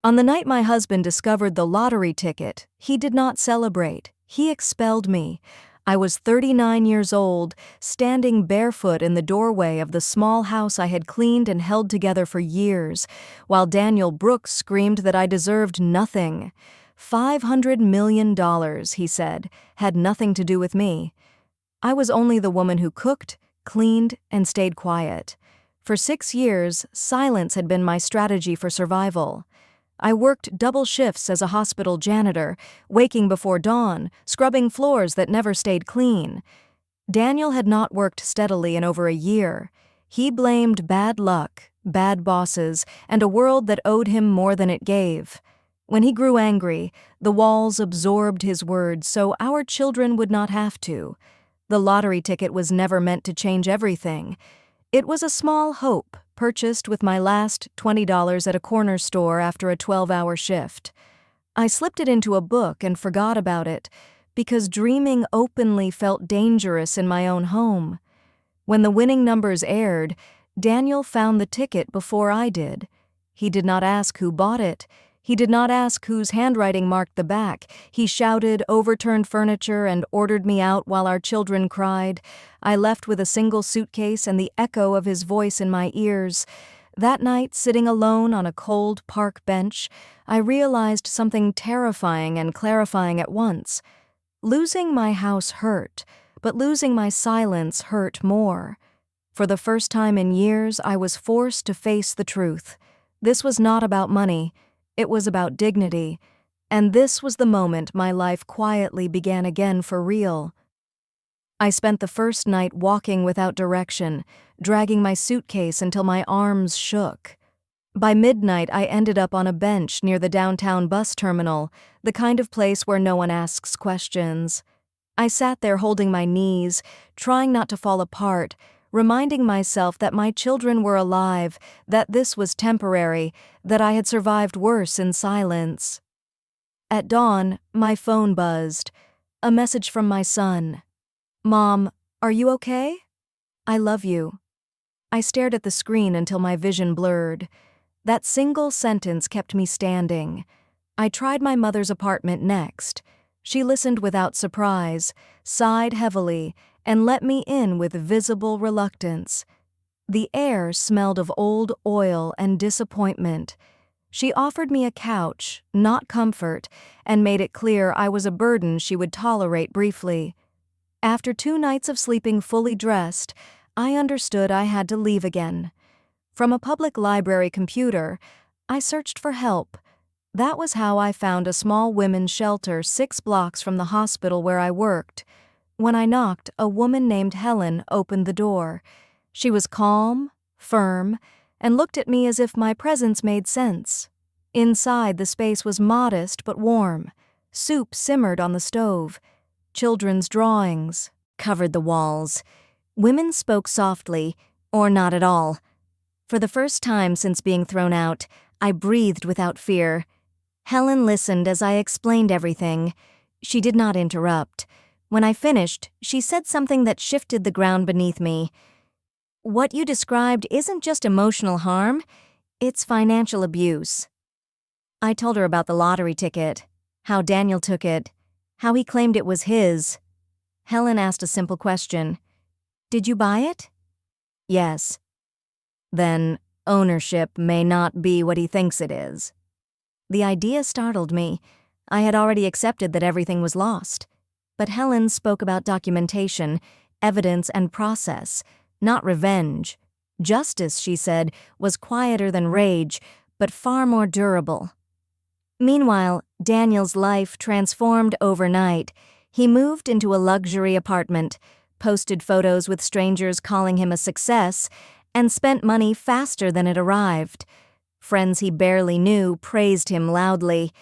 On the night my husband discovered the lottery ticket, he did not celebrate. He expelled me. I was 39 years old, standing barefoot in the doorway of the small house I had cleaned and held together for years, while Daniel Brooks screamed that I deserved nothing. $500 million, he said, had nothing to do with me. I was only the woman who cooked, cleaned, and stayed quiet. For 6 years, silence had been my strategy for survival. I worked double shifts as a hospital janitor, waking before dawn, scrubbing floors that never stayed clean. Daniel had not worked steadily in over a year. He blamed bad luck, bad bosses, and a world that owed him more than it gave. When he grew angry, the walls absorbed his words so our children would not have to. The lottery ticket was never meant to change everything. It was a small hope, purchased with my last $20 at a corner store after a 12-hour shift. I slipped it into a book and forgot about it, because dreaming openly felt dangerous in my own home. When the winning numbers aired, Daniel found the ticket before I did. He did not ask who bought it. He did not ask whose handwriting marked the back. He shouted, overturned furniture, and ordered me out while our children cried. I left with a single suitcase and the echo of his voice in my ears. That night, sitting alone on a cold park bench, I realized something terrifying and clarifying at once. Losing my house hurt, but losing my silence hurt more. For the first time in years, I was forced to face the truth. This was not about money. It was about dignity, and this was the moment my life quietly began again for real. I spent the first night walking without direction, dragging my suitcase until my arms shook. By midnight, I ended up on a bench near the downtown bus terminal, the kind of place where no one asks questions. I sat there holding my knees, trying not to fall apart, reminding myself that my children were alive, that this was temporary, that I had survived worse in silence. At dawn, my phone buzzed. A message from my son. "Mom, are you okay? I love you." I stared at the screen until my vision blurred. That single sentence kept me standing. I tried my mother's apartment next. She listened without surprise, sighed heavily, and let me in with visible reluctance. The air smelled of old oil and disappointment. She offered me a couch, not comfort, and made it clear I was a burden she would tolerate briefly. After 2 nights of sleeping fully dressed, I understood I had to leave again. From a public library computer, I searched for help. That was how I found a small women's shelter 6 blocks from the hospital where I worked. When I knocked, a woman named Helen opened the door. She was calm, firm, and looked at me as if my presence made sense. Inside, the space was modest but warm. Soup simmered on the stove. Children's drawings covered the walls. Women spoke softly, or not at all. For the first time since being thrown out, I breathed without fear. Helen listened as I explained everything. She did not interrupt. When I finished, she said something that shifted the ground beneath me. "What you described isn't just emotional harm, it's financial abuse." I told her about the lottery ticket, how Daniel took it, how he claimed it was his. Helen asked a simple question. "Did you buy it?" "Yes." "Then ownership may not be what he thinks it is." The idea startled me. I had already accepted that everything was lost. But Helen spoke about documentation, evidence, and process, not revenge. Justice, she said, was quieter than rage, but far more durable. Meanwhile, Daniel's life transformed overnight. He moved into a luxury apartment, posted photos with strangers calling him a success, and spent money faster than it arrived. Friends he barely knew praised him loudly.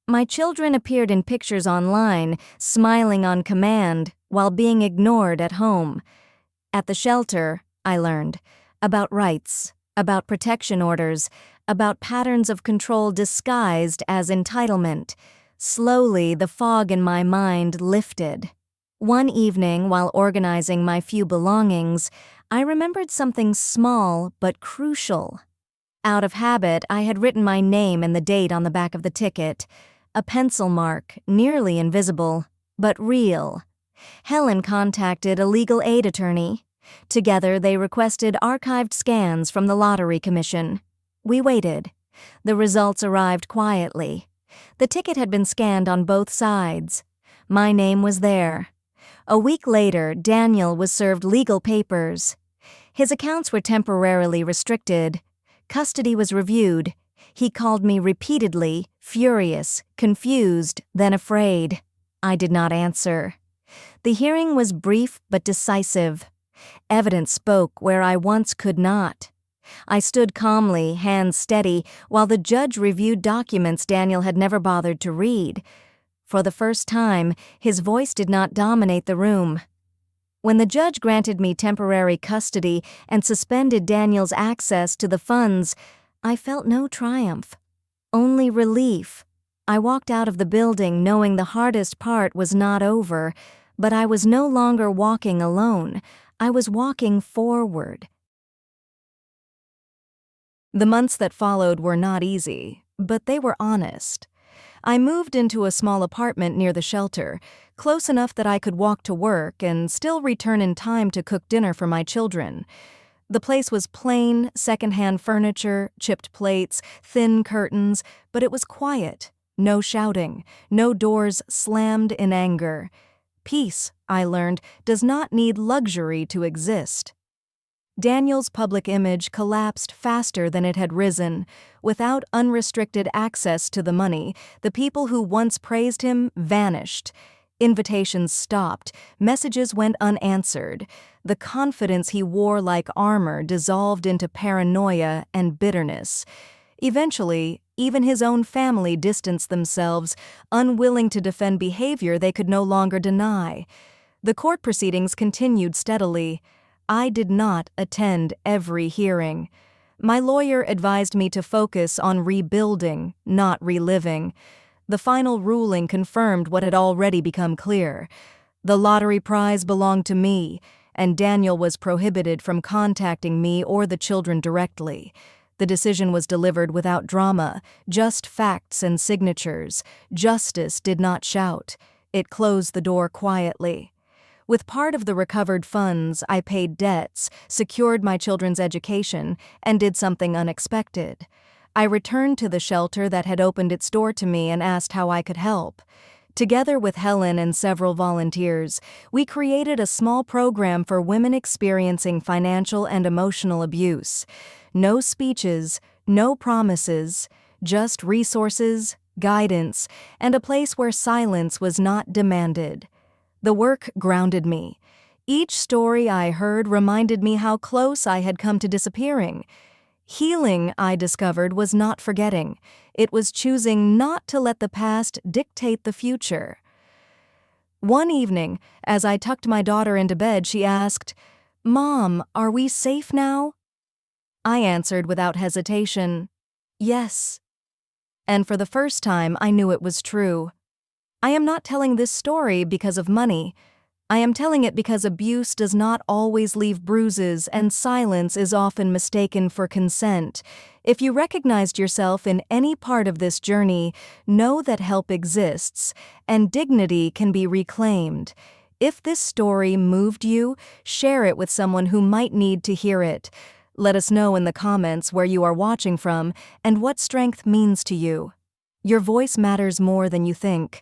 My children appeared in pictures online, smiling on command, while being ignored at home. At the shelter, I learned about rights, about protection orders, about patterns of control disguised as entitlement. Slowly, the fog in my mind lifted. One evening, while organizing my few belongings, I remembered something small but crucial. Out of habit, I had written my name and the date on the back of the ticket. A pencil mark, nearly invisible, but real. Helen contacted a legal aid attorney. Together, they requested archived scans from the Lottery Commission. We waited. The results arrived quietly. The ticket had been scanned on both sides. My name was there. A week later, Daniel was served legal papers. His accounts were temporarily restricted. Custody was reviewed. He called me repeatedly, furious, confused, then afraid. I did not answer. The hearing was brief but decisive. Evidence spoke where I once could not. I stood calmly, hands steady, while the judge reviewed documents Daniel had never bothered to read. For the first time, his voice did not dominate the room. When the judge granted me temporary custody and suspended Daniel's access to the funds, I felt no triumph, only relief. I walked out of the building knowing the hardest part was not over, but I was no longer walking alone. I was walking forward. The months that followed were not easy, but they were honest. I moved into a small apartment near the shelter, close enough that I could walk to work and still return in time to cook dinner for my children. The place was plain, secondhand furniture, chipped plates, thin curtains, but it was quiet. No shouting, no doors slammed in anger. Peace, I learned, does not need luxury to exist. Daniel's public image collapsed faster than it had risen. Without unrestricted access to the money, the people who once praised him vanished. Invitations stopped, messages went unanswered. The confidence he wore like armor dissolved into paranoia and bitterness. Eventually, even his own family distanced themselves, unwilling to defend behavior they could no longer deny. The court proceedings continued steadily. I did not attend every hearing. My lawyer advised me to focus on rebuilding, not reliving. The final ruling confirmed what had already become clear. The lottery prize belonged to me, and Daniel was prohibited from contacting me or the children directly. The decision was delivered without drama, just facts and signatures. Justice did not shout. It closed the door quietly. With part of the recovered funds, I paid debts, secured my children's education, and did something unexpected. I returned to the shelter that had opened its door to me and asked how I could help. Together with Helen and several volunteers, we created a small program for women experiencing financial and emotional abuse. No speeches, no promises, just resources, guidance, and a place where silence was not demanded. The work grounded me. Each story I heard reminded me how close I had come to disappearing. Healing, I discovered, was not forgetting. It was choosing not to let the past dictate the future. One evening, as I tucked my daughter into bed, she asked, "Mom, are we safe now?" I answered without hesitation, "Yes." And for the first time, I knew it was true. I am not telling this story because of money. I am telling it because abuse does not always leave bruises and silence is often mistaken for consent. If you recognized yourself in any part of this journey, know that help exists and dignity can be reclaimed. If this story moved you, share it with someone who might need to hear it. Let us know in the comments where you are watching from and what strength means to you. Your voice matters more than you think.